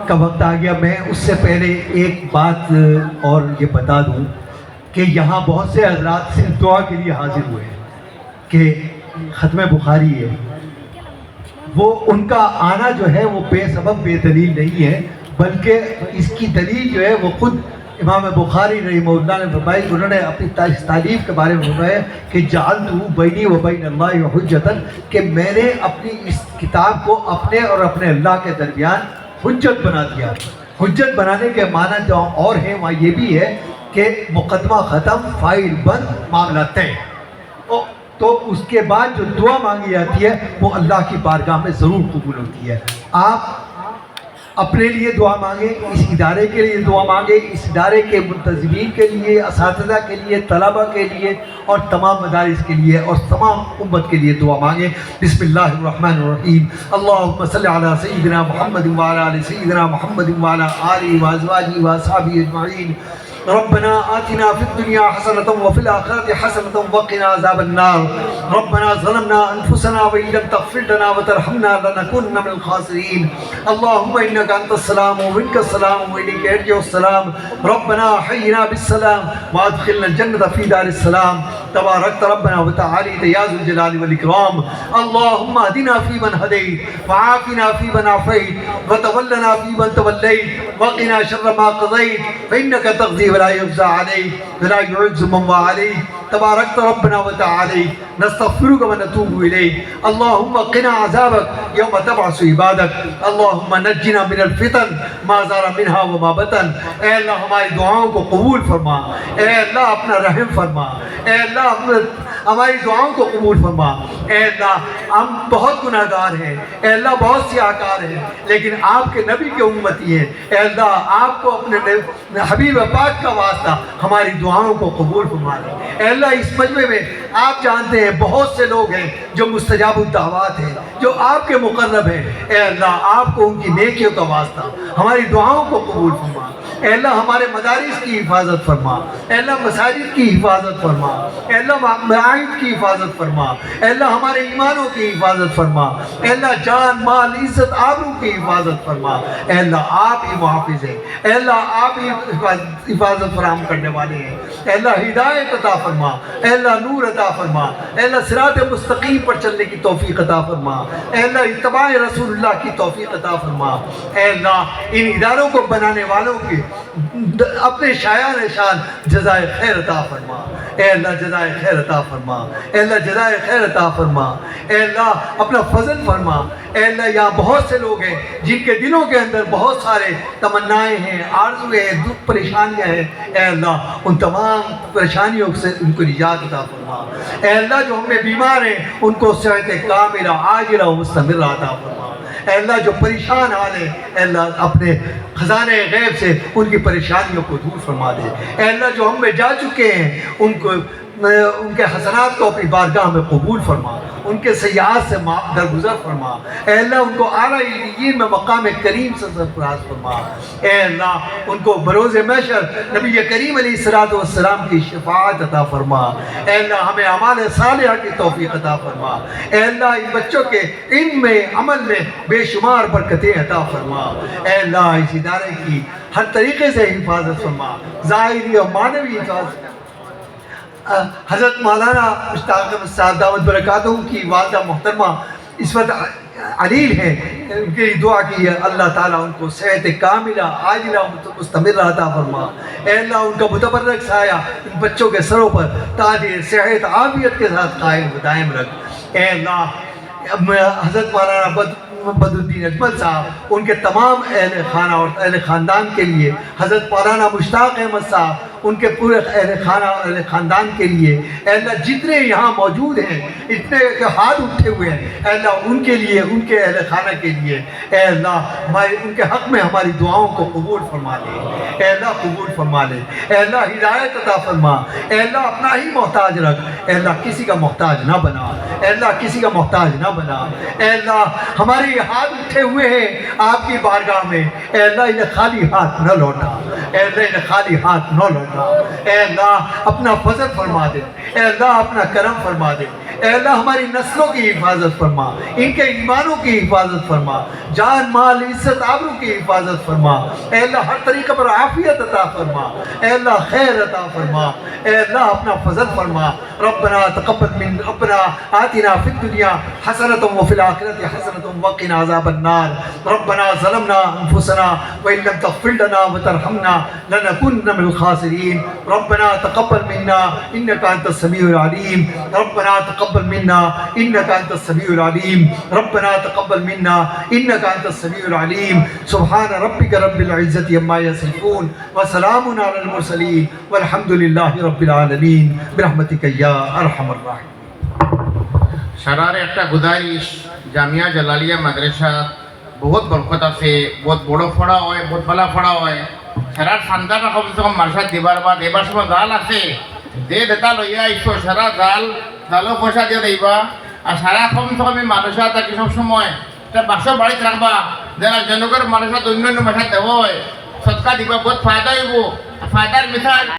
کا وقت آ گیا. میں اس سے پہلے ایک بات اور یہ بتا دوں کہ یہاں بہت سے حضرات صرف دعا کے لیے حاضر ہوئے ہیں کہ ختم بخاری ہے. وہ ان کا آنا جو ہے وہ بے سبب بے دلیل نہیں ہے، بلکہ اس کی دلیل جو ہے وہ خود امام بخاری رحمہ اللہ نے فرمائی. انہوں نے اپنی تعریف کے بارے میں فرمایا کہ جعلتہ بینی و بین اللہ حجۃ، کہ میں نے اپنی اس کتاب کو اپنے اور اپنے اللہ کے درمیان حجت بنا دیا. حجت بنانے کے معنی جو اور ہیں وہاں یہ بھی ہے کہ مقدمہ ختم، فائل بند، معاملہ طے. تو اس کے بعد جو دعا مانگی جاتی ہے وہ اللہ کی بارگاہ میں ضرور قبول ہوتی ہے. آپ اپنے لیے دعا مانگیں، اس ادارے کے لیے دعا مانگیں، اس ادارے کے منتظمین کے لیے، اساتذہ کے لیے، طلبہ کے لیے اور تمام مدارس کے لیے اور تمام امت کے لیے دعا مانگیں. بسم اللہ الرحمن الرحیم. اللہم صلی علی سیدنا محمد وعلی آل سیدنا محمد وعلی آلہ وازواجہ واصحابہ اجمعین. ربنا آتنا في الدنيا حسنة وفي الآخرة حسنة وقنا عذاب النار. ربنا ظلمنا أنفسنا وإن لم تغفر لنا وترحمنا لنكونن من الخاسرين. اللهم إنك أنت السلام ومنك السلام وإليك يرجع السلام. ربنا حينا بالسلام وأدخلنا الجنة في دار السلام. تباركت ربنا وتعالى يا ذو الجلال والإكرام. اللهم اهدنا فيمن هديت وعافنا فيمن عافيت وتولنا فيمن توليت وقنا شر ما قضيت فإنك تقضي ولا يقضى عليك ولا يعز من واليك. تباركت ربنا وتعالى نستغفرك ونتوب إليك. اللهم قنا عذابك يوم تبعث عبادك. اللهم نجنا من الفتن ما ظهر منها وما بطن. اے اللہ ہماری دعاؤں کو قبول فرما. اے اللہ اپنا رحم فرما. اے اللہ ہماری دعاؤں کو قبول فرما. اے اللہ ہم بہت گناہ گار ہیں. اے اللہ بہت سیاہکار ہیں، لیکن آپ کے نبی کے امتی ہیں. اے اللہ آپ کو اپنے حبیب پاک کا واسطہ ہماری دعاؤں کو قبول فرما لیں. اے اللہ اس مجمع میں آپ جانتے ہیں بہت سے لوگ ہیں جو مستجاب الدعوات ہیں، جو آپ کے مقرب ہیں. اے اللہ آپ کو ان کی نیکیوں کا واسطہ ہماری دعاؤں کو قبول فرما. اے اللہ ہمارے مدارس کی حفاظت فرما. اے اللہ مساجد کی حفاظت فرما. اے اللہ معاہد کی حفاظت فرما. اے اللہ ہمارے ایمانوں کی حفاظت فرما. اے اللہ جان مال عزت آبرو کی حفاظت فرما. اے اللہ آپ ہی محافظ ہیں. اے اللہ آپ ہی حفاظت فراہم کرنے والے ہیں. اے اللہ ہدایت عطا فرما. اے اللہ نور عطا فرما. اے اللہ صراط مستقیم پر چلنے کی توفیق عطا فرما. اے اللہ اتباع رسول اللہ کی توفیق عطا فرما. اے اللہ ان اداروں کو بنانے والوں کے اپنے شایان شان جزائے خیر عطا فرما. اے اللہ جزائے خیر عطا فرما. اے اللہ جزائے خیر عطا فرما. اے اللہ اپنا فضل فرما. اے اللہ یہاں بہت سے لوگ ہیں جن کے دلوں کے اندر بہت سارے تمنائیں ہیں، آرزویں ہیں، دکھ پریشانیاں ہیں. اے اللہ ان تمام پریشانیوں سے ان کو نجات عطا فرما. اے اللہ جو ہم میں بیمار ہیں ان کو صحت کاملہ عاجلہ و مستمرہ عطا فرما. اے اللہ جو پریشان حال ہیں اے اللہ اپنے خزانے غیب سے ان کی پریشانیوں کو دور فرما دے. اے اللہ جو ہم میں جا چکے ہیں ان کے حسنات کو اپنی بارگاہ میں قبول فرما. ان کے سیئات سے درگزر فرما. اے اللہ ان کو اعلیٰ علیین میں مقام کریم سے سرفراز فرما. اے اللہ ان کو بروز محشر نبی کریم علیہ السلام کی شفاعت عطا فرما. اے اللہ ہمیں اعمال صالحہ کی توفیق عطا فرما. اے اللہ ان بچوں کے علم میں عمل میں بے شمار برکتیں عطا فرما. اے اللہ اس ادارے کی ہر طریقے سے حفاظت فرما، ظاہری اور معنوی حفاظت. حضرت مولانا مشتاق احمد صاحب دامت برکاتہ کی والدہ محترمہ اس وقت علیل ہیں، ان کی دعا کی ہے اللہ تعالیٰ ان کو صحت کاملہ عاجلہ مستمرہ عطا فرما. اے اللہ ان کا متبرک سایہ ان بچوں کے سروں پر تاج صحت عافیت کے ساتھ قائم و دائم رکھ. اے اللہ حضرت مولانا بدر الدین اجمل صاحب ان کے تمام اہل خانہ اور اہل خاندان کے لیے، حضرت مولانا مشتاق احمد صاحب ان کے پورے اہل خانہ اور اہل خاندان کے لیے، اے اللہ جتنے یہاں موجود ہیں اتنے کے ہاتھ اٹھے ہوئے ہیں اے اللہ ان کے لیے، ان کے اہل خانہ کے لیے اے اللہ ان کے حق میں ہماری دعاؤں کو قبول فرما لے. اے اللہ قبول فرما لے. اے اللہ ہدایت عطا فرما. اے اللہ اپنا ہی محتاج رکھ. اے اللہ کسی کا محتاج نہ بنا. اے اللہ کسی کا محتاج نہ بنا. اے اللہ ہمارے ہاتھ اٹھے ہوئے ہیں آپ کی بارگاہ میں، اے اللہ انہیں خالی ہاتھ نہ لوٹا. اے اللہ انہیں خالی ہاتھ نہ لوٹنا، اے اللہ اپنا فضل فرما دے، اے اللہ اپنا کرم فرما دے، اے اللہ ہماری نسلوں کی حفاظت فرما، ان کے ایمانوں کی حفاظت فرما، جان مال عزت آبرو کی حفاظت فرما، اے اللہ ہر طریقہ پر عافیت عطا فرما، اے اللہ خیر عطا فرما، اے اللہ اپنا فضل فرما۔ ربنا تقبل من ربنا آتنا فی الدنیا حسنۃ وفی الآخرۃ حسنۃ وقنا عذاب النار۔ ربنا ظلمنا انفسنا وان لم تغفر لنا وترحمنا لنكن من الخاسرین۔ ربنا تقبل منا انك انت السمیع العلیم، ربنا تقبل منا انك انت السمیع العلیم، ربنا تقبل منا انك انت السمیع العلیم۔ سبحان ربک رب العزۃ عما یصفون وسلام علی المرسلین والحمد للہ رب العالمین برحمتک یا ارحم الراحمین۔ সারার একটা গুজারিশ, জামিয়া জালালিয়া মাদ্রাসা বহুত বরকত আছে, বহুত বড় পড়া হয়, বহুত ভালো পড়া হয়। সারার সন্তানরা কমসে কম মার্শাদ দিবার বাদ এবার সময় জাল আছে, যে দেতা লইয়া আইসো সারা জালও পয়সা দিয়ে দিবা। আর সারা কমসে কম মাদ্রাসা তাকে সবসময় একটা বাসা বাড়িতে রাখবা, যারা জনগণের মাদ্রাসা অন্য অন্য ভাষা দেওয়া হয়, সৎকা দিবা, বহুত ফায়দা হইব। ফায়দার মিশাল